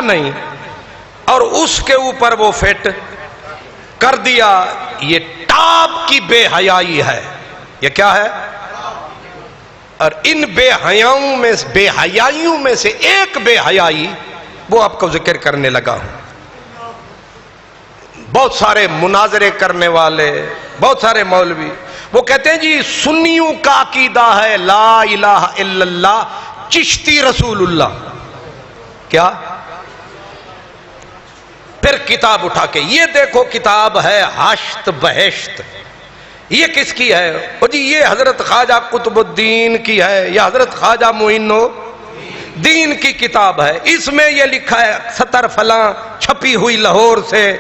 نہیں اور اس کے اوپر وہ فٹ کر دیا. یہ ٹاپ کی بے حیائی ہے. یہ کیا ہے؟ اور ان بے حیائیوں میں سے ایک بے حیائی وہ آپ کو ذکر کرنے لگا ہوں. بہت سارے مناظرے کرنے والے، بہت سارے مولوی وہ کہتے ہیں جی سنیوں کا عقیدہ ہے لا الہ الا اللہ چشتی رسول اللہ. کیا؟ پھر کتاب اٹھا کے یہ دیکھو کتاب ہے ہشت بہشت. یہ کس کی ہے؟ جی یہ حضرت خواجہ قطب الدین کی ہے، یا حضرت خواجہ معین الدین کی کتاب ہے. اس میں یہ لکھا ہے سطر فلاں چھپی ہوئی لاہور سے.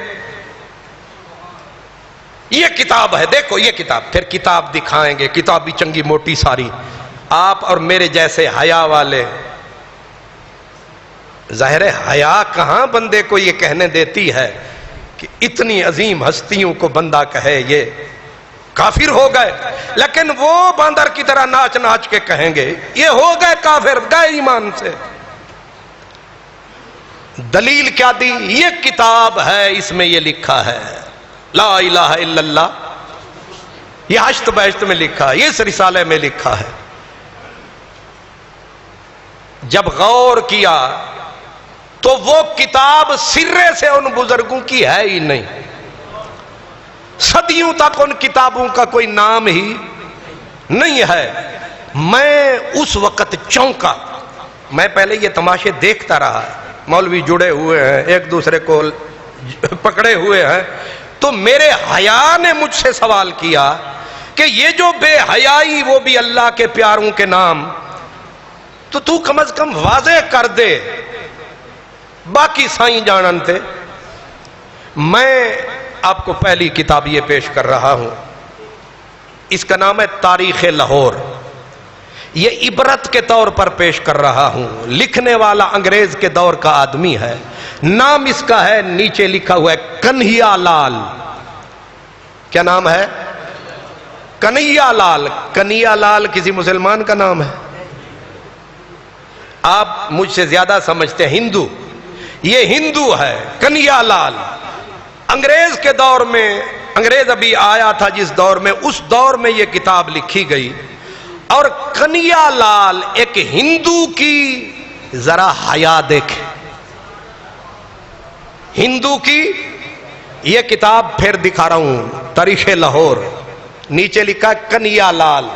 یہ کتاب ہے، دیکھو یہ کتاب. پھر کتاب دکھائیں گے، کتاب بھی چنگی موٹی ساری. آپ اور میرے جیسے حیا والے، ظاہر ہے حیا کہاں بندے کو یہ کہنے دیتی ہے کہ اتنی عظیم ہستیوں کو بندہ کہے یہ کافر ہو گئے، لیکن وہ باندر کی طرح ناچ ناچ کے کہیں گے یہ ہو گئے کافر، گئے ایمان سے. دلیل کیا دی؟ یہ کتاب ہے، اس میں یہ لکھا ہے لا الہ الا اللہ. یہ ہشت بہشت میں لکھا ہے، اس رسالے میں لکھا ہے. جب غور کیا تو وہ کتاب سرے سے ان بزرگوں کی ہے ہی نہیں. صدیوں تک ان کتابوں کا کوئی نام ہی نہیں ہے. میں اس وقت چونکا. میں پہلے یہ تماشے دیکھتا رہا، مولوی جڑے ہوئے ہیں ایک دوسرے کو پکڑے ہوئے ہیں. تو میرے حیا نے مجھ سے سوال کیا کہ یہ جو بے حیائی وہ بھی اللہ کے پیاروں کے نام، تو کم از کم واضح کر دے، باقی سائیں جانن تھے. میں آپ کو پہلی کتاب یہ پیش کر رہا ہوں، اس کا نام ہے تاریخ لاہور. یہ عبرت کے طور پر پیش کر رہا ہوں. لکھنے والا انگریز کے دور کا آدمی ہے. نام اس کا ہے نیچے لکھا ہوا ہے کنہیا لال. کیا نام ہے؟ کنہیا لال. کنہیا لال کسی مسلمان کا نام ہے؟ آپ مجھ سے زیادہ سمجھتے ہیں ہندو. یہ ہندو ہے کنہیا لال. انگریز کے دور میں، انگریز ابھی آیا تھا جس دور میں، اس دور میں یہ کتاب لکھی گئی. اور کنہیا لال ایک ہندو کی ذرا حیا دیکھیں. ہندو کی یہ کتاب پھر دکھا رہا ہوں تاریخ لاہور. نیچے لکھا کنہیا لال.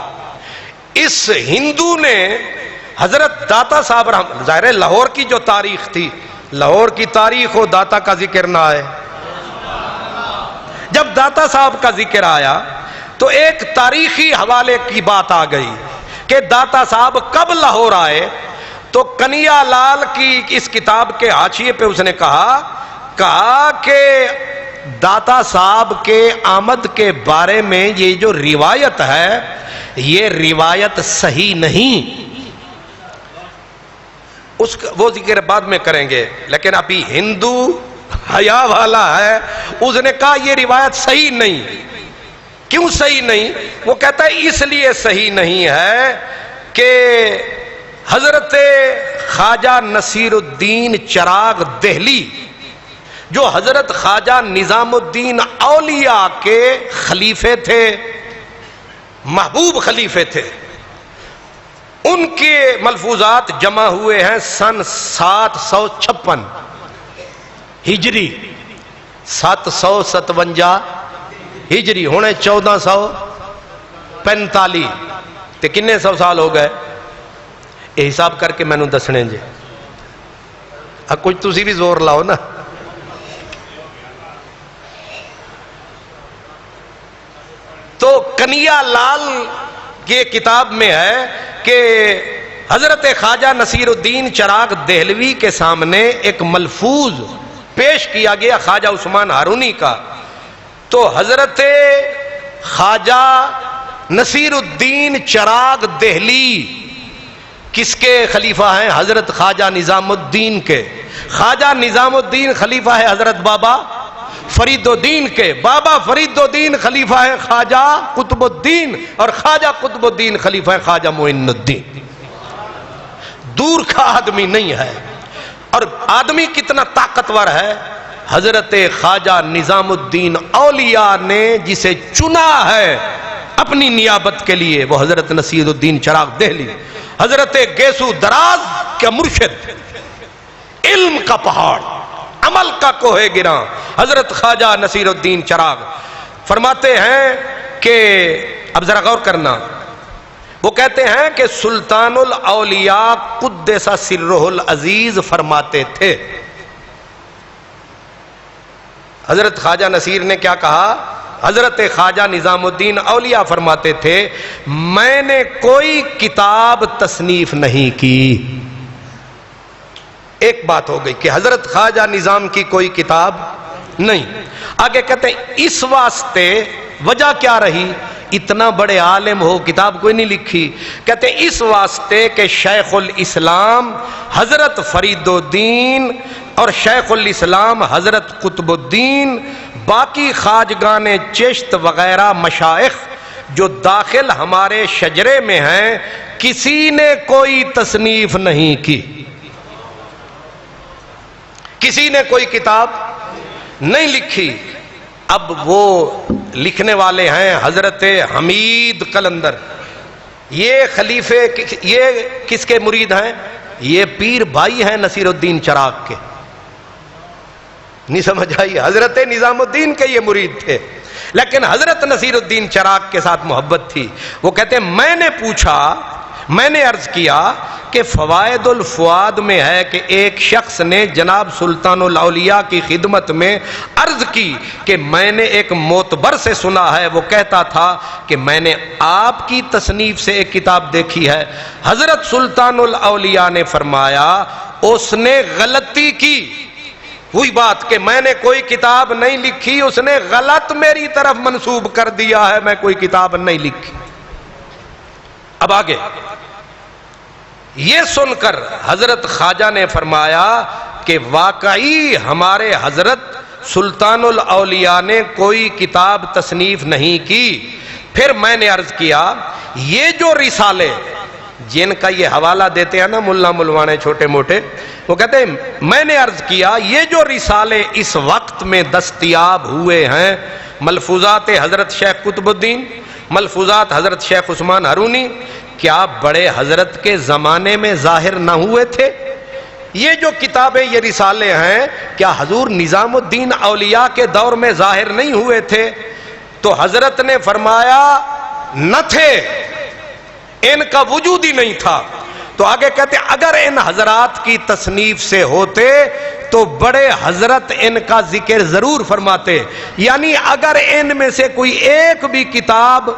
اس ہندو نے حضرت داتا صاحب ظاہر ہے لاہور کی جو تاریخ تھی، لاہور کی تاریخ ہو داتا کا ذکر نہ آئے. جب داتا صاحب کا ذکر آیا تو ایک تاریخی حوالے کی بات آ گئی کہ داتا صاحب کب لاہور آئے. تو کنہیا لال کی اس کتاب کے حاشیے پہ اس نے کہا کہ داتا صاحب کے آمد کے بارے میں یہ جو روایت ہے یہ روایت صحیح نہیں. وہ ذکر بعد میں کریں گے، لیکن ابھی ہندو حیا والا ہے. اس نے کہا یہ روایت صحیح نہیں. کیوں صحیح نہیں؟ وہ کہتا ہے اس لیے صحیح نہیں ہے کہ حضرت خواجہ نصیر الدین چراغ دہلی جو حضرت خواجہ نظام الدین اولیاء کے خلیفے تھے، محبوب خلیفے تھے، ان کے ملفوظات جمع ہوئے ہیں سن 756 ہجری، 757 ہجری ہونے 1445 تے کنے سو سال ہو گئے؟ یہ حساب کر کے میں نے دسنے جے. کچھ تسی بھی زور لاؤ نا. تو کنہیا لال کی کتاب میں ہے کہ حضرت خواجہ نصیر الدین چراغ دہلوی کے سامنے ایک ملفوظ پیش کیا گیا خواجہ عثمان ہارونی کا. تو حضرت خواجہ نصیر الدین چراغ دہلی کس کے خلیفہ ہیں؟ حضرت خواجہ نظام الدین کے. خواجہ نظام الدین خلیفہ ہے حضرت بابا فرید الدین کے. بابا فرید الدین خلیفہ ہے خواجہ قطب الدین، اور خواجہ قطب الدین خلیفہ ہے خواجہ معین الدین. دور کا آدمی نہیں ہے. اور آدمی کتنا طاقتور ہے، حضرت خواجہ نظام الدین اولیاء نے جسے چنا ہے اپنی نیابت کے لیے وہ حضرت نصیر الدین چراغ دہلی، حضرت گیسو دراز کا مرشد، علم کا پہاڑ، عمل کا کوہ گراں، حضرت خواجہ نصیر الدین چراغ فرماتے ہیں کہ اب ذرا غور کرنا، وہ کہتے ہیں کہ سلطان الاولیاء قدس سرہ العزیز فرماتے تھے، حضرت خواجہ نصیر نے کیا کہا؟ حضرت خواجہ نظام الدین اولیاء فرماتے تھے میں نے کوئی کتاب تصنیف نہیں کی۔ ایک بات ہو گئی کہ حضرت خواجہ نظام کی کوئی کتاب نہیں۔ آگے کہتے ہیں اس واسطے وجہ کیا رہی؟ اتنا بڑے عالم ہو کتاب کوئی نہیں لکھی۔ کہتے ہیں اس واسطے کہ شیخ الاسلام حضرت فرید الدین اور شیخ الاسلام حضرت قطب الدین، باقی خواجگان چشت وغیرہ مشائخ جو داخل ہمارے شجرے میں ہیں، کسی نے کوئی تصنیف نہیں کی، کسی نے کوئی کتاب نہیں لکھی۔ اب وہ لکھنے والے ہیں حضرت حمید قلندر، یہ خلیفے، یہ کس کے مرید ہیں؟ یہ پیر بھائی ہیں نصیر الدین چراغ کے، نہیں سمجھ آئی؟ حضرت نظام الدین کے یہ مرید تھے، لیکن حضرت نصیر الدین چراغ کے ساتھ محبت تھی۔ وہ کہتے ہیں میں نے پوچھا، میں نے عرض کیا کہ فوائد الفؤاد میں ہے کہ ایک شخص نے جناب سلطان الاولیاء کی خدمت میں عرض کی کہ میں نے ایک معتبر سے سنا ہے، وہ کہتا تھا کہ میں نے آپ کی تصنیف سے ایک کتاب دیکھی ہے۔ حضرت سلطان الاولیاء نے فرمایا اس نے غلطی کی، وہی بات کہ میں نے کوئی کتاب نہیں لکھی، اس نے غلط میری طرف منسوب کر دیا ہے، میں کوئی کتاب نہیں لکھی۔ اب آگے یہ سن کر حضرت خواجہ نے فرمایا کہ واقعی ہمارے حضرت سلطان الاولیاء نے کوئی کتاب تصنیف نہیں کی۔ پھر میں نے عرض کیا یہ جو رسالے جن کا یہ حوالہ دیتے ہیں نا ملا ملوانے چھوٹے موٹے، وہ کہتے ہیں میں نے عرض کیا یہ جو رسالے اس وقت میں دستیاب ہوئے ہیں، ملفوظات حضرت شیخ قطب الدین، ملفوظات حضرت شیخ عثمان ہرونی، کیا بڑے حضرت کے زمانے میں ظاہر نہ ہوئے تھے؟ یہ جو کتابیں یہ رسالے ہیں کیا حضور نظام الدین اولیاء کے دور میں ظاہر نہیں ہوئے تھے؟ تو حضرت نے فرمایا نہ تھے، ان کا وجود ہی نہیں تھا۔ تو آگے کہتے اگر ان حضرات کی تصنیف سے ہوتے تو بڑے حضرت ان کا ذکر ضرور فرماتے، یعنی اگر ان میں سے کوئی ایک بھی کتاب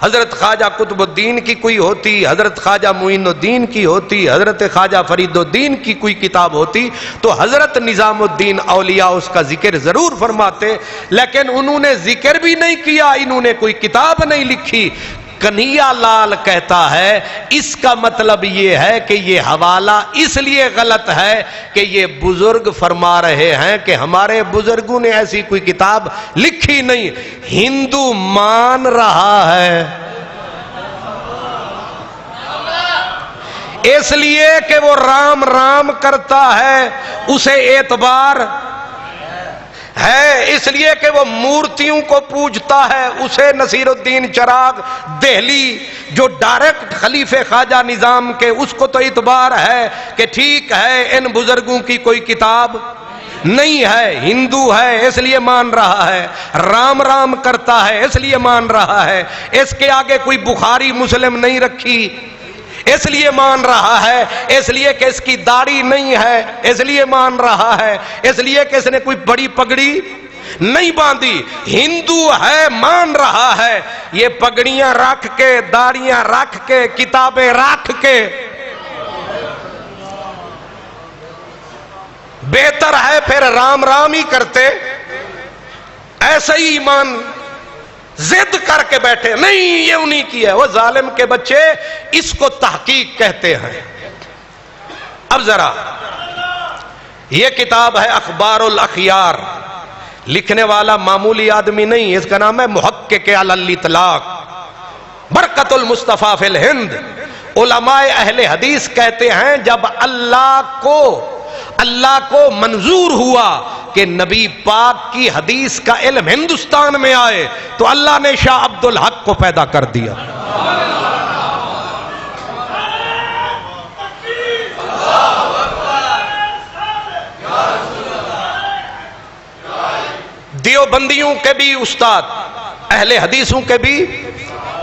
حضرت خواجہ قطب الدین کی کوئی ہوتی، حضرت خواجہ معین الدین کی ہوتی، حضرت خواجہ فرید الدین کی کوئی کتاب ہوتی تو حضرت نظام الدین اولیاء اس کا ذکر ضرور فرماتے، لیکن انہوں نے ذکر بھی نہیں کیا، انہوں نے کوئی کتاب نہیں لکھی۔ کنہیا لال کہتا ہے اس کا مطلب یہ ہے کہ یہ حوالہ اس لیے غلط ہے کہ یہ بزرگ فرما رہے ہیں کہ ہمارے بزرگوں نے ایسی کوئی کتاب لکھی نہیں، ہندو مان رہا ہے اس لیے کہ وہ رام رام کرتا ہے، اسے اعتبار ہے، اس لیے کہ وہ مورتیوں کو پوجتا ہے، اسے نصیر الدین چراغ دہلی جو ڈائریکٹ خلیفہ خواجہ نظام کے، اس کو تو اعتبار ہے کہ ٹھیک ہے ان بزرگوں کی کوئی کتاب نہیں ہے، ہندو ہے اس لیے مان رہا ہے، رام رام کرتا ہے اس لیے مان رہا ہے، اس کے آگے کوئی بخاری مسلم نہیں رکھی اس لیے مان رہا ہے، اس لیے کہ اس کی داڑھی نہیں ہے اس لیے مان رہا ہے، اس لیے کہ اس نے کوئی بڑی پگڑی نہیں باندھی، ہندو ہے مان رہا ہے، یہ پگڑیاں رکھ کے، داڑیاں رکھ کے، کتابیں رکھ کے بہتر ہے پھر رام رام ہی کرتے، ایسا ہی ایمان زد کر کے بیٹھے نہیں یہ انہی کی ہے، وہ ظالم کے بچے، اس کو تحقیق کہتے ہیں۔ اب ذرا یہ کتاب ہے اخبار الاخیار، لکھنے والا معمولی آدمی نہیں، اس کا نام ہے محقق علی الاطلاق برکت المصطفیٰ فی الہند۔ علماء اہل حدیث کہتے ہیں جب اللہ کو اللہ کو منظور ہوا کہ نبی پاک کی حدیث کا علم ہندوستان میں آئے تو اللہ نے شاہ عبدالحق کو پیدا کر دیا. دیوبندیوں کے بھی استاد، اہل حدیثوں کے بھی،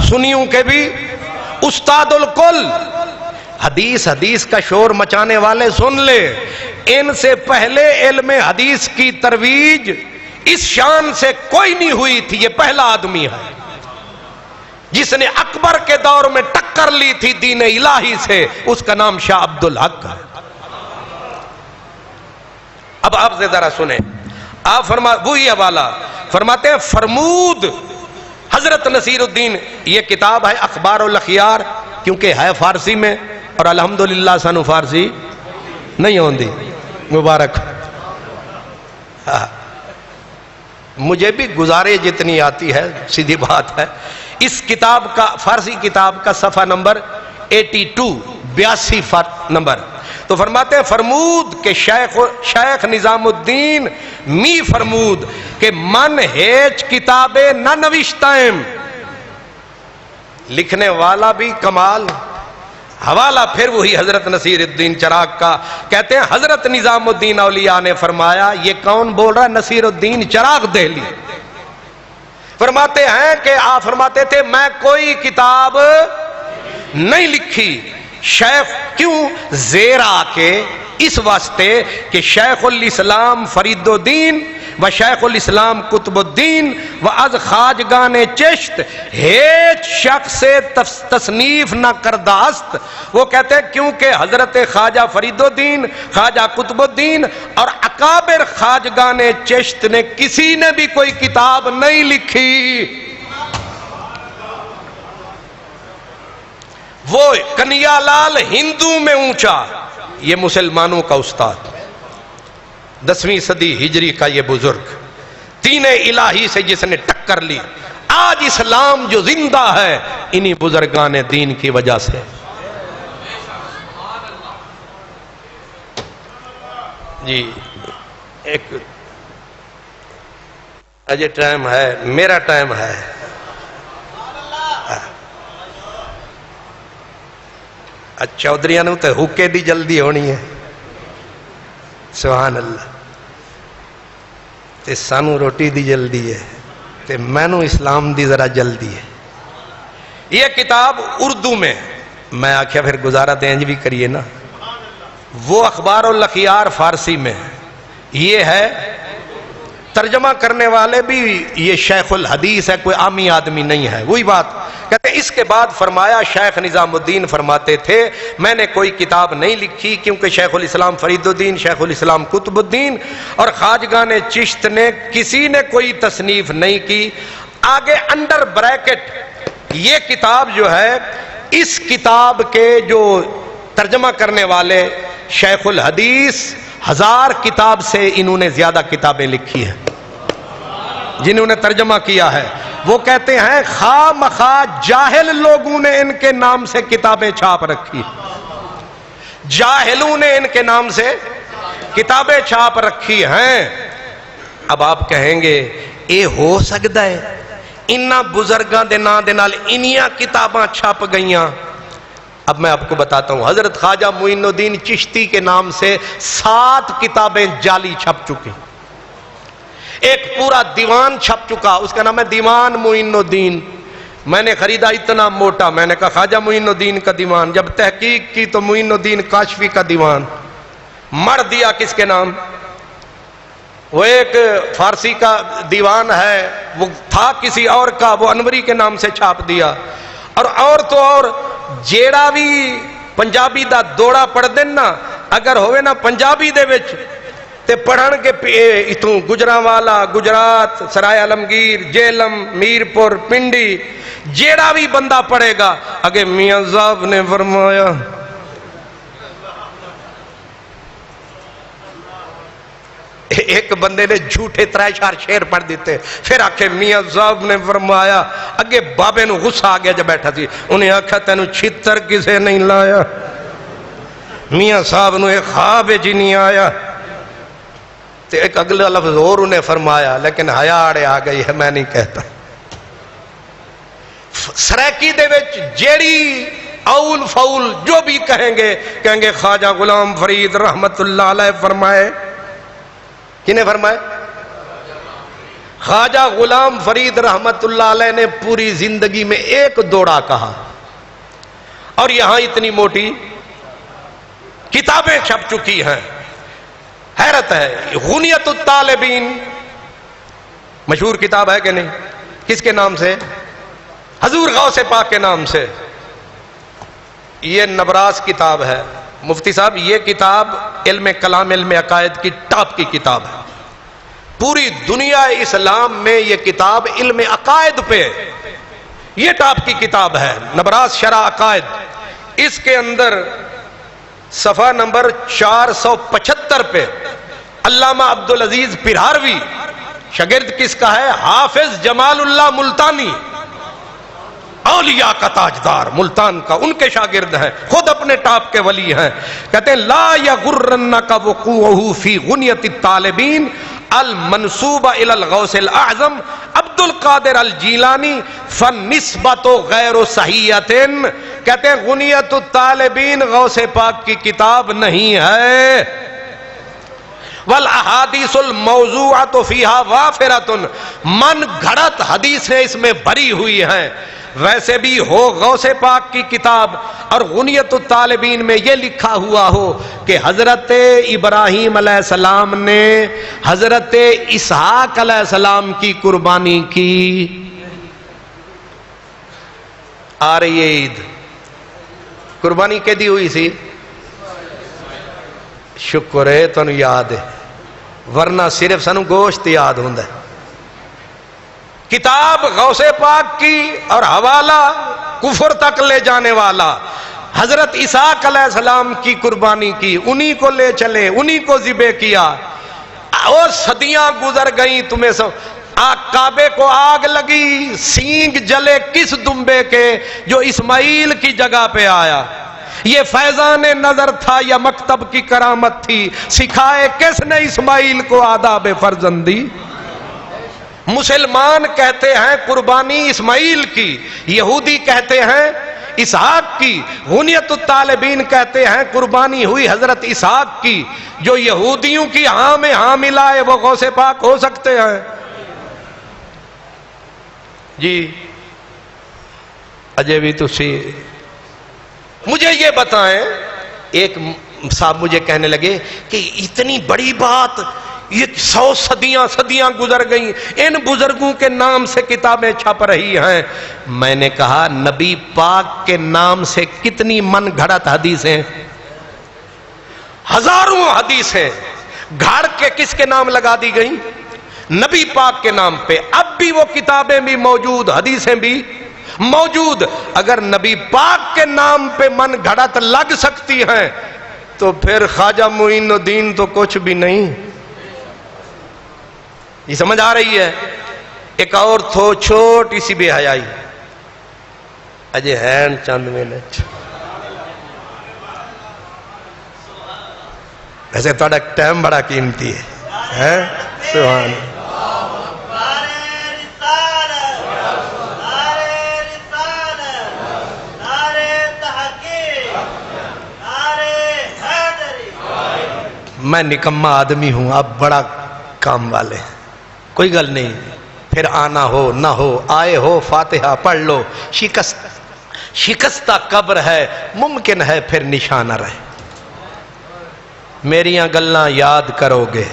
سنیوں کے بھی استاد الکل. حدیث کا شور مچانے والے سن لے، ان سے پہلے علم حدیث کی ترویج اس شان سے کوئی نہیں ہوئی تھی. یہ پہلا آدمی ہے جس نے اکبر کے دور میں ٹکر لی تھی دین الہی سے، اس کا نام شاہ عبدالحق ہے. اب آپ سے ذرا سنیں، آپ وہی حوالہ فرماتے ہیں فرمود حضرت نصیر الدین. یہ کتاب ہے اخبار الاخیار، کیونکہ ہے فارسی میں اور الحمدللہ سانو فارسی نہیں ہوندی، مبارک. مجھے بھی گزارے جتنی آتی ہے، سیدھی بات ہے. اس کتاب کا، فارسی کتاب کا صفحہ نمبر 82 نمبر. تو فرماتے ہیں فرمود کہ شیخ نظام الدین می فرمود کہ من ہیچ کتابیں نہ نوشتائیں. لکھنے والا بھی کمال. حوالہ پھر وہی حضرت نصیر الدین چراغ کا. کہتے ہیں حضرت نظام الدین اولیاء نے فرمایا، یہ کون بول رہا ہے؟ نصیر الدین چراغ دہلی. فرماتے ہیں کہ آپ فرماتے تھے میں کوئی کتاب نہیں لکھی. شیخ کیوں؟ زیرا کے اس واسطے کہ شیخ الاسلام فرید الدین و شیخ الاسلام قطب الدین و از خواجگان چشت ہیچ شخص سے تصنیف نہ کرداست. وہ کہتے ہیں کیونکہ حضرت خواجہ فرید الدین، خواجہ قطب الدین اور اکابر خواجگان چشت نے کسی نے بھی کوئی کتاب نہیں لکھی. وہ کنیا لال ہندو میں اونچا، یہ مسلمانوں کا استاد، 10ویں صدی ہجری کا یہ بزرگ، دین الہی سے جس نے ٹکر لی. آج اسلام جو زندہ ہے انہی بزرگان دین کی وجہ سے. جی ایک اجے ٹائم ہے، میرا ٹائم ہے. چودھریاں نو تے حکے دی جلدی ہونی ہے، سبحان اللہ. تے سانو روٹی دی جلدی ہے، تے مینو اسلام دی ذرا جلدی ہے. یہ کتاب اردو میں، میں آکھیا پھر گزارا دینج بھی کریے نا. وہ اخبار الاخیار فارسی میں، یہ ہے ترجمہ کرنے والے بھی یہ شیخ الحدیث ہے، کوئی عامی آدمی نہیں ہے. وہی بات کہتے ہیں. اس کے بعد فرمایا شیخ نظام الدین فرماتے تھے میں نے کوئی کتاب نہیں لکھی کیونکہ شیخ الاسلام فرید الدین، شیخ الاسلام قطب الدین اور خواجگان چشت نے کسی نے کوئی تصنیف نہیں کی. آگے انڈر بریکٹ یہ کتاب جو ہے، اس کتاب کے جو ترجمہ کرنے والے شیخ الحدیث 1000 کتاب سے انہوں نے زیادہ کتابیں لکھی ہیں جنہوں نے ترجمہ کیا ہے. وہ کہتے ہیں خواہ مخواہ جاہل لوگوں نے ان کے نام سے کتابیں چھاپ رکھی، جاہلوں نے ان کے نام سے کتابیں چھاپ رکھی ہیں. اب آپ کہیں گے اے ہو سکتا ہے انہاں بزرگاں دے نام دے نال انہیاں کتاباں چھپ گئیاں؟ اب میں آپ کو بتاتا ہوں. حضرت خواجہ معین الدین چشتی کے نام سے 7 کتابیں جعلی چھپ چکی. ایک پورا دیوان چھپ چکا، اس کا نام ہے دیوان معین الدین. میں نے خریدا اتنا موٹا، میں نے کہا خواجہ معین الدین کا دیوان. جب تحقیق کی تو معین الدین کاشفی کا دیوان. مر دیا کس کے نام؟ وہ ایک فارسی کا دیوان ہے، وہ تھا کسی اور کا، وہ انوری کے نام سے چھاپ دیا. اور تو اور جیڑا بھی پنجابی دا دوڑا پڑھ دینا اگر ہوئے نا پنجابی دے وچ تے پڑھن کے اتوں گجرانوالا، گجرات، سرائے عالمگیر، جیلم، میرپور، پنڈی، جیڑا بھی بندہ پڑھے گا اگے میاں صاحب نے فرمایا. ایک بندے نے جھوٹے 3-4 شعر پڑھ دیتے، پھر آکھے میاں صاحب نے فرمایا. اگے بابے نو غصہ آ گیا جب بیٹھا تھی، انہیں آکھا تینو چھتر کسے نہیں لایا. میاں صاحب نو ایک خواب جی نہیں آیا تو ایک اگلا لفظ اور انہیں فرمایا لیکن حیا آڑے آ گئی ہے میں نہیں کہتا. سریکی دے وچ جیڑی اول فول جو بھی کہیں گے خواجہ غلام فرید رحمت اللہ علیہ فرمائے. کنے فرمائے؟ خواجہ غلام فرید رحمت اللہ علیہ نے پوری زندگی میں ایک دوڑا کہا اور یہاں اتنی موٹی کتابیں چھپ چکی ہیں. حیرت ہے. غنیت الطالبین مشہور کتاب ہے کہ نہیں؟ کس کے نام سے؟ حضور غوث پاک کے نام سے. یہ نبراس کتاب ہے. مفتی صاحب یہ کتاب علم کلام علم عقائد کی ٹاپ کی کتاب ہے. پوری دنیا اسلام میں یہ کتاب علم عقائد پہ یہ ٹاپ کی کتاب ہے. نبراس شرح عقائد. اس کے اندر صفحہ نمبر 475 پہ علامہ عبدالعزیز پرہاروی شاگرد کس کا ہے؟ حافظ جمال اللہ ملتانی اولیاء کا تاجدار ملتان کا، ان کے شاگرد ہیں، خود اپنے ٹاپ کے ولی ہیں. کہتے ہیں لا یغرنک وقوعہ فی غنیت الطالبین المنصوبہ الی الغوث الاعظم عبد القادر الجیلانی فالنسبۃ غیر صحیحۃ. کہتے ہیں غنیت الطالبین غوث پاک کی کتاب نہیں ہے. والاحادیث الموضوعۃ فیہا وافرۃ. من گھڑت حدیثیں اس میں بھری ہوئی ہیں. ویسے بھی ہو غوث پاک کی کتاب اور غنیت الطالبین میں یہ لکھا ہوا ہو کہ حضرت ابراہیم علیہ السلام نے حضرت اسحاق علیہ السلام کی قربانی کی. آ رہی ہے عید، قربانی کے دی ہوئی سی. شکر ہے تنو یاد ہے، ورنہ صرف سنو گوشت یاد ہوندہ ہے. کتاب غوث پاک کی اور حوالہ کفر تک لے جانے والا. حضرت اسحاق علیہ السلام کی قربانی کی، انہی کو لے چلے، انہی کو ذبح کیا. اور صدیاں گزر گئیں، تمہیں کعبے کو آگ لگی، سینگ جلے کس دمبے کے جو اسماعیل کی جگہ پہ آیا. یہ فیضان نظر تھا یا مکتب کی کرامت تھی؟ سکھائے کس نے اسماعیل کو آداب فرزندی؟ مسلمان کہتے ہیں قربانی اسماعیل کی، یہودی کہتے ہیں اسحاق کی. غنیت الطالبین کہتے ہیں قربانی ہوئی حضرت اسحاق کی. جو یہودیوں کی ہاں میں ہاں ملائے وہ غوث پاک ہو سکتے ہیں؟ جی اجے بھی تسی مجھے یہ بتائیں. ایک صاحب مجھے کہنے لگے کہ اتنی بڑی بات، یہ 100 صدیاں گزر گئیں، ان بزرگوں کے نام سے کتابیں چھپ رہی ہیں. میں نے کہا نبی پاک کے نام سے کتنی من گھڑت حدیثیں، ہزاروں حدیثیں گھڑ کے کس کے نام لگا دی گئیں؟ نبی پاک کے نام پہ. اب بھی وہ کتابیں بھی موجود، حدیثیں بھی موجود. اگر نبی پاک کے نام پہ من گھڑت لگ سکتی ہیں تو پھر خواجہ معین الدین تو کچھ بھی نہیں. یہ سمجھ آ رہی ہے؟ ایک اور تھو چھوٹی سی بے حیائی، اجے ہیں چند منٹ. ویسے تھوڑا ٹائم بڑا قیمتی ہے. سبحان میں نکمہ آدمی ہوں، آپ بڑا کام والے ہیں. کوئی گل نہیں، پھر آنا ہو نہ ہو، آئے ہو فاتحہ پڑھ لو. شکستہ قبر ہے، ممکن ہے پھر نشانہ رہے. میریاں گلاں یاد کرو گے،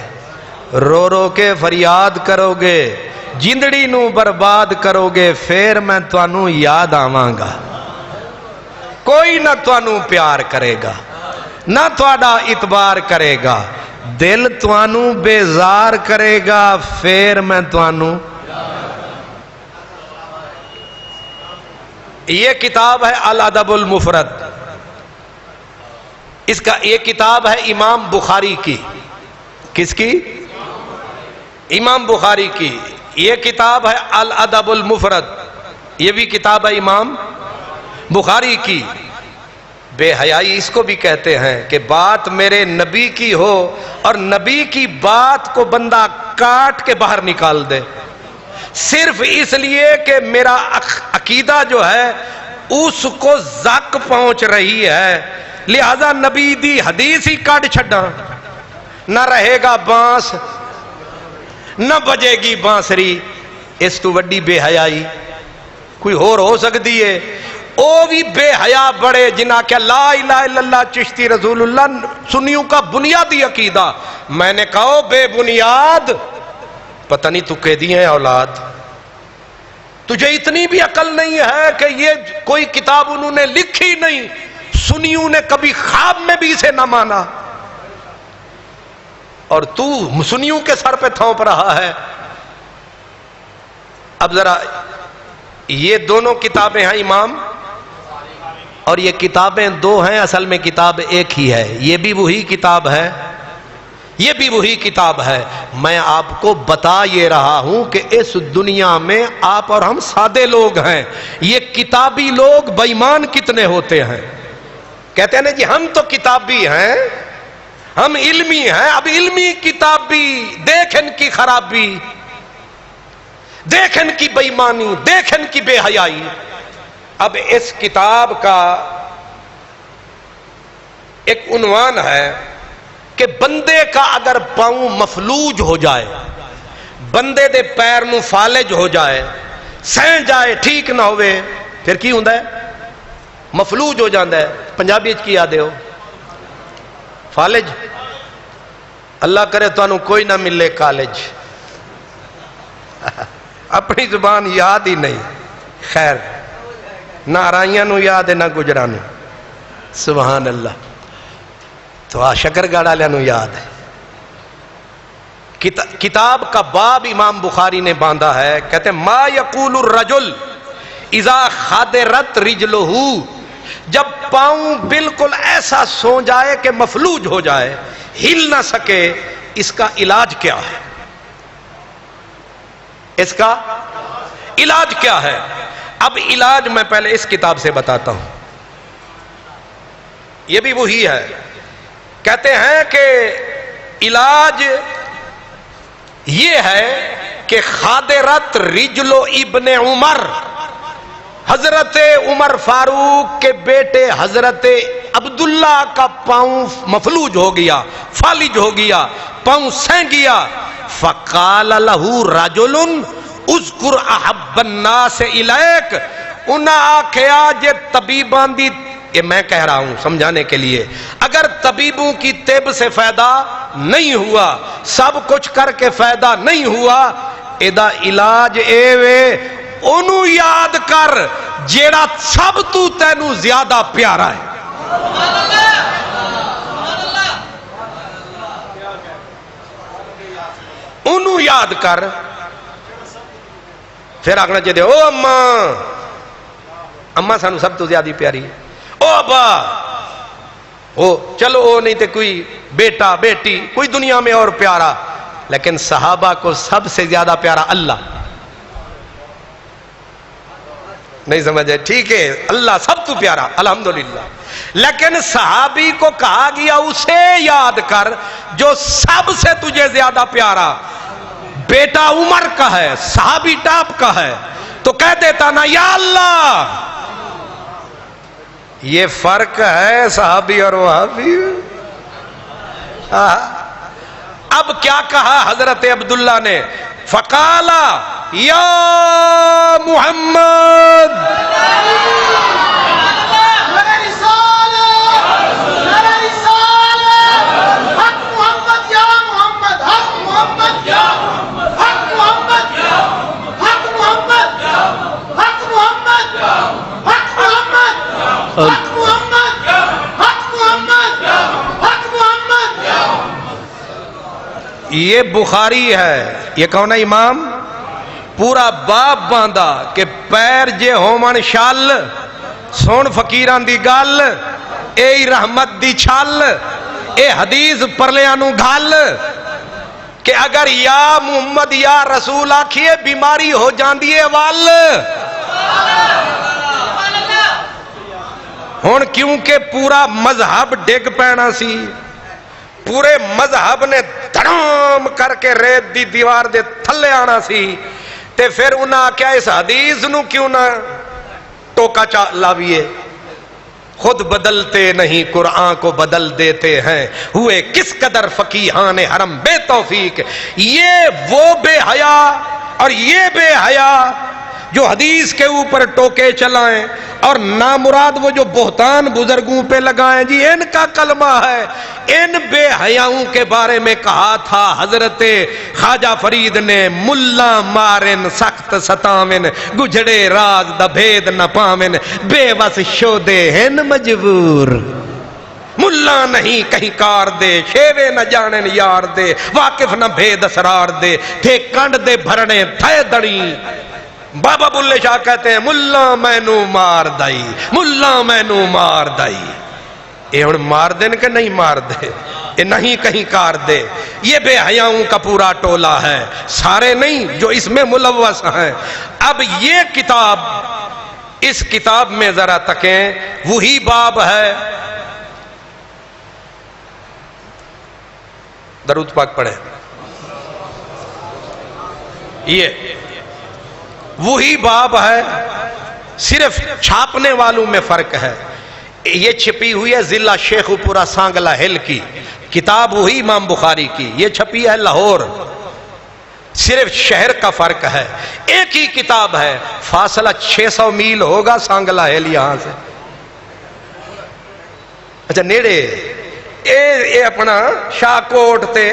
رو رو کے فریاد کرو گے، جندڑی نو برباد کرو گے، پھر میں تانوں یاد آواں گا. کوئی نہ تانوں پیار کرے گا، نہ تواڈا اعتبار کرے گا، دل توانوں بیزار کرے گا، پھر میں توانوں. یہ کتاب ہے الادب المفرد. اس کا یہ کتاب ہے امام بخاری کی. کس کی؟ امام بخاری کی. یہ کتاب ہے الادب المفرد، یہ بھی کتاب ہے امام بخاری کی. بے حیائی اس کو بھی کہتے ہیں کہ بات میرے نبی کی ہو اور نبی کی بات کو بندہ کاٹ کے باہر نکال دے، صرف اس لیے کہ میرا عقیدہ جو ہے اس کو زک پہنچ رہی ہے، لہذا نبی دی حدیث ہی کاٹ چھڈا، نہ رہے گا بانس نہ بجے گی بانسری۔ اس تو وڈی بے حیائی کوئی اور ہو سکتی ہے؟ او بھی بے حیا بڑے جنہاں کہ لا الہ الا اللہ چشتی رسول اللہ سنیوں کا بنیادی عقیدہ، میں نے کہا بے بنیاد، پتہ نہیں تو کہہ دی ہیں اولاد، تجھے اتنی بھی عقل نہیں ہے کہ یہ کوئی کتاب انہوں نے لکھی نہیں، سنیوں نے کبھی خواب میں بھی اسے نہ مانا، اور تو سنیوں کے سر پہ تھونپ رہا ہے۔ اب ذرا یہ دونوں کتابیں ہیں امام، اور یہ کتابیں دو ہیں، اصل میں کتاب ایک ہی ہے، یہ بھی وہی کتاب ہے، یہ بھی وہی کتاب ہے۔ میں آپ کو بتا یہ رہا ہوں کہ اس دنیا میں آپ اور ہم سادے لوگ ہیں، یہ کتابی لوگ بے ایمان کتنے ہوتے ہیں، کہتے ہیں نا جی ہم تو کتابی ہیں، ہم علمی ہیں۔ اب علمی کتابی دیکھ ان کی خرابی، دیکھ ان کی بے ایمانی، دیکھ ان کی بے حیائی۔ اب اس کتاب کا ایک عنوان ہے کہ بندے کا اگر پاؤں مفلوج ہو جائے، بندے دے پیر نو فالج ہو جائے، سہ جائے، ٹھیک نہ ہوئے، پھر کی ہوندا ہے؟ مفلوج ہو جاندہ ہے۔ پنجابی کی یادے ہو فالج؟ اللہ کرے تو انہوں کوئی نہ ملے کالج، اپنی زبان یاد ہی نہیں، خیر نہ آرائیاں نو یاد ہے نہ گجرانو، سبحان اللہ، تو شکر گاڑا لینو یاد ہے۔ کتاب کا باب امام بخاری نے باندھا ہے، کہتے ہیں ما یقول الرجل اذا خادرت رجلہ، جب پاؤں بالکل ایسا سو جائے کہ مفلوج ہو جائے، ہل نہ سکے، اس کا علاج کیا ہے؟ اس کا علاج کیا ہے؟ اب علاج میں پہلے اس کتاب سے بتاتا ہوں، یہ بھی وہی ہے۔ کہتے ہیں کہ علاج یہ ہے کہ خادرت رجل ابن عمر، حضرت عمر فاروق کے بیٹے حضرت عبداللہ کا پاؤں مفلوج ہو گیا، فالج ہو گیا، پاؤں سہ گیا، فقال لہو رجل اذکر احب الناس الیک، انہاں آکھیا جے طبیبان دی، یہ میں کہہ رہا ہوں سمجھانے کے لیے، اگر طبیبوں کی طب سے فائدہ نہیں ہوا، سب کچھ کر کے فائدہ نہیں ہوا، ایدہ علاج اے وے انہوں یاد کر جیڑا سب تو تینوں زیادہ پیارا ہے۔ انہوں یاد کر، پھر آگنا چاہتے او اماں، اماں سانو سب تو زیادہ پیاری، او ابا، او چلو او نہیں تے کوئی بیٹا بیٹی کوئی دنیا میں اور پیارا، لیکن صحابہ کو سب سے زیادہ پیارا اللہ، نہیں سمجھے؟ ٹھیک ہے، اللہ سب تو پیارا الحمدللہ، لیکن صحابی کو کہا گیا اسے یاد کر جو سب سے تجھے زیادہ پیارا، بیٹا عمر کا ہے، صحابی ٹاپ کا ہے، تو کہہ دیتا نا یا اللہ۔ یہ فرق ہے صحابی اور وہابی۔ اب کیا کہا حضرت عبداللہ نے؟ فقالا یا محمد، یہ بخاری ہے، یہ کون ہے امام؟ پورا باب باندھا کہ پیر جے ہومن شال، سون فقیران دی گل، اے رحمت دی چھال، اے حدیث پرلیانو گھال، کہ اگر یا محمد یا رسول آکھیے بیماری ہو جاندی ہے وال۔ ہن کیونکہ پورا مذہب ڈگ پینا سی، پورے مذہب نے دھڑام کر کے ریت دی دیوار دے تھلے آنا سی، تے پھر انہاں آکھیا اس حدیث نو کیوں نہ ٹوکا لاویے، خود بدلتے نہیں قرآن کو بدل دیتے ہیں، ہوئے کس قدر فقیہان حرم بے توفیق۔ یہ وہ بے حیا اور یہ بے حیا جو حدیث کے اوپر ٹوکے چلائیں اور نامراد وہ جو بہتان بزرگوں پہ لگائیں، جی ان کا کلمہ ہے۔ ان بے حیاؤں کے بارے میں کہا تھا حضرت خواجہ فرید نے، ملا مارن سخت ستامن، گجڑے راز دا بھید نہ پامن، بے وس شودے ہیں مجبور، ملا نہیں کہیں کار دے، شیوے نہ جانن یار دے، واقف نہ بھید اسرار دے، تھے کنڈ دے بھرنے تھے دڑی۔ بابا بلے شاہ کہتے ہیں ملا مینو مار دائی، ملا مینو مار دائی۔ یہ ہن مار دین کہ نہیں مار دے، یہ نہیں کہیں کار دے۔ یہ بے حیاؤں کا پورا ٹولہ ہے، سارے نہیں جو اس میں ملوث ہیں۔ اب یہ کتاب، اس کتاب میں ذرا تکیں، وہی باب ہے، درود پاک پڑھیں، یہ وہی باب ہے، صرف چھاپنے والوں میں فرق ہے۔ یہ چھپی ہوئی ہے ضلع شیخ پورہ سانگلہ ہل کی کتاب، وہی امام بخاری کی، یہ چھپی ہے لاہور، صرف شہر کا فرق ہے، ایک ہی کتاب ہے، فاصلہ 600 میل ہوگا سانگلہ ہل یہاں سے، اچھا نیڑے اے اپنا شاہکوٹ تے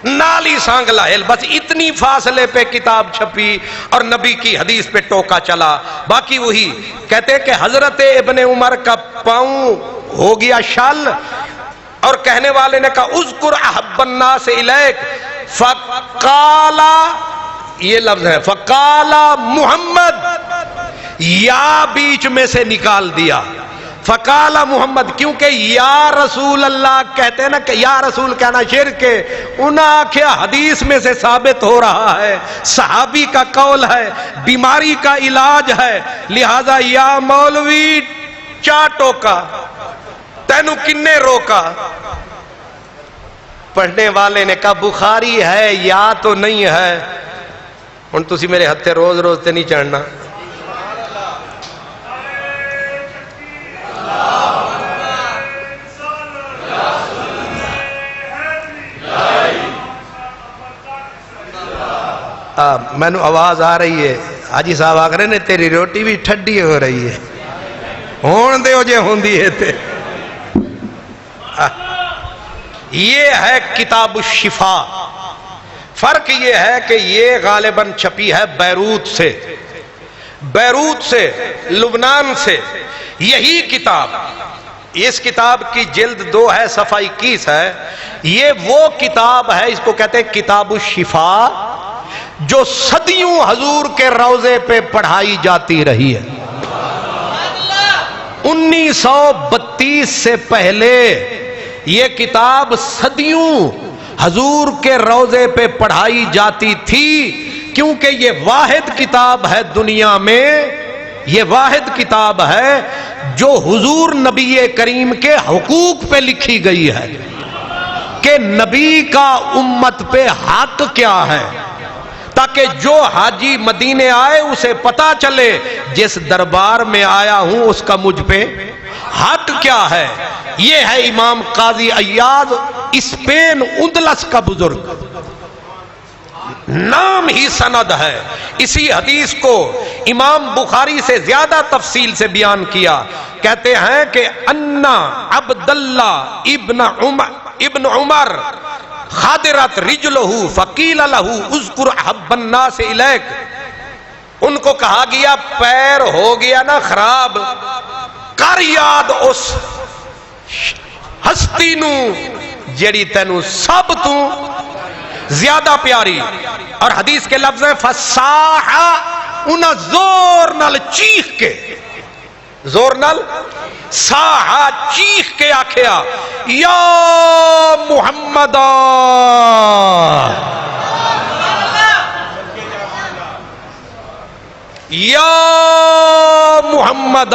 نالی سانگلہ ہل، بس اتنی فاصلے پہ کتاب چھپی اور نبی کی حدیث پہ ٹوکا چلا۔ باقی وہی کہتے ہیں کہ حضرت ابن عمر کا پاؤں ہو گیا شل، اور کہنے والے نے کہا اذکر احب الناس الیک، فقالا، یہ لفظ ہے فقالا محمد، یا بیچ میں سے نکال دیا، فقالا محمد، کیونکہ یا رسول اللہ کہتے ہیں نا کہ یا رسول کہنا شرک ہے، انہاں کیا حدیث میں سے ثابت ہو رہا ہے، صحابی کا قول ہے، بیماری کا علاج ہے، لہذا یا مولوی چا ٹوکا، تینو کنے روکا؟ پڑھنے والے نے کہا بخاری ہے یا تو نہیں ہے، ان تسی میرے ہتھے روز روز تے نہیں چڑھنا۔ میں نو آواز آ رہی ہے، حاجی صاحب آکھ رہے نے تیری روٹی بھی ٹھڈی ہو رہی ہے، ہون دے ہو جے ہوندی ہے تے۔ یہ ہے کتاب الشفا، فرق یہ ہے کہ یہ غالباً چھپی ہے بیروت سے، بیروت سے، لبنان سے۔ یہی کتاب، اس کتاب کی جلد 2 ہے، صفحہ 21 ہے، یہ وہ کتاب ہے، اس کو کہتے ہیں کتاب الشفا، جو صدیوں حضور کے روضے پہ پڑھائی جاتی رہی ہے۔ 1932 سے پہلے یہ کتاب صدیوں حضور کے روضے پہ پڑھائی جاتی تھی، کیونکہ یہ واحد کتاب ہے دنیا میں، یہ واحد کتاب ہے جو حضور نبی کریم کے حقوق پہ لکھی گئی ہے، کہ نبی کا امت پہ حق کیا ہے، تاکہ جو حاجی مدینے آئے اسے پتا چلے جس دربار میں آیا ہوں اس کا مجھ پہ حق کیا ہے۔ یہ ہے امام قاضی عیاض، اسپین اندلس کا بزرگ، نام ہی سند ہے۔ اسی حدیث کو امام بخاری سے زیادہ تفصیل سے بیان کیا، کہتے ہیں کہ انا عبداللہ ابن عمر خادرت رجلہ فقیل لہ اذکر احب الناس الیک، ان کو کہا گیا پیر ہو گیا نا خراب، کر یاد اس ہستی نو جیڑی تینو سب تو زیادہ پیاری، اور حدیث کے لفظ ہے فصاحا، انہاں زور نال چیخ کے، زور نال ساہا چیخ کے آکھیا یا محمد، یا محمد،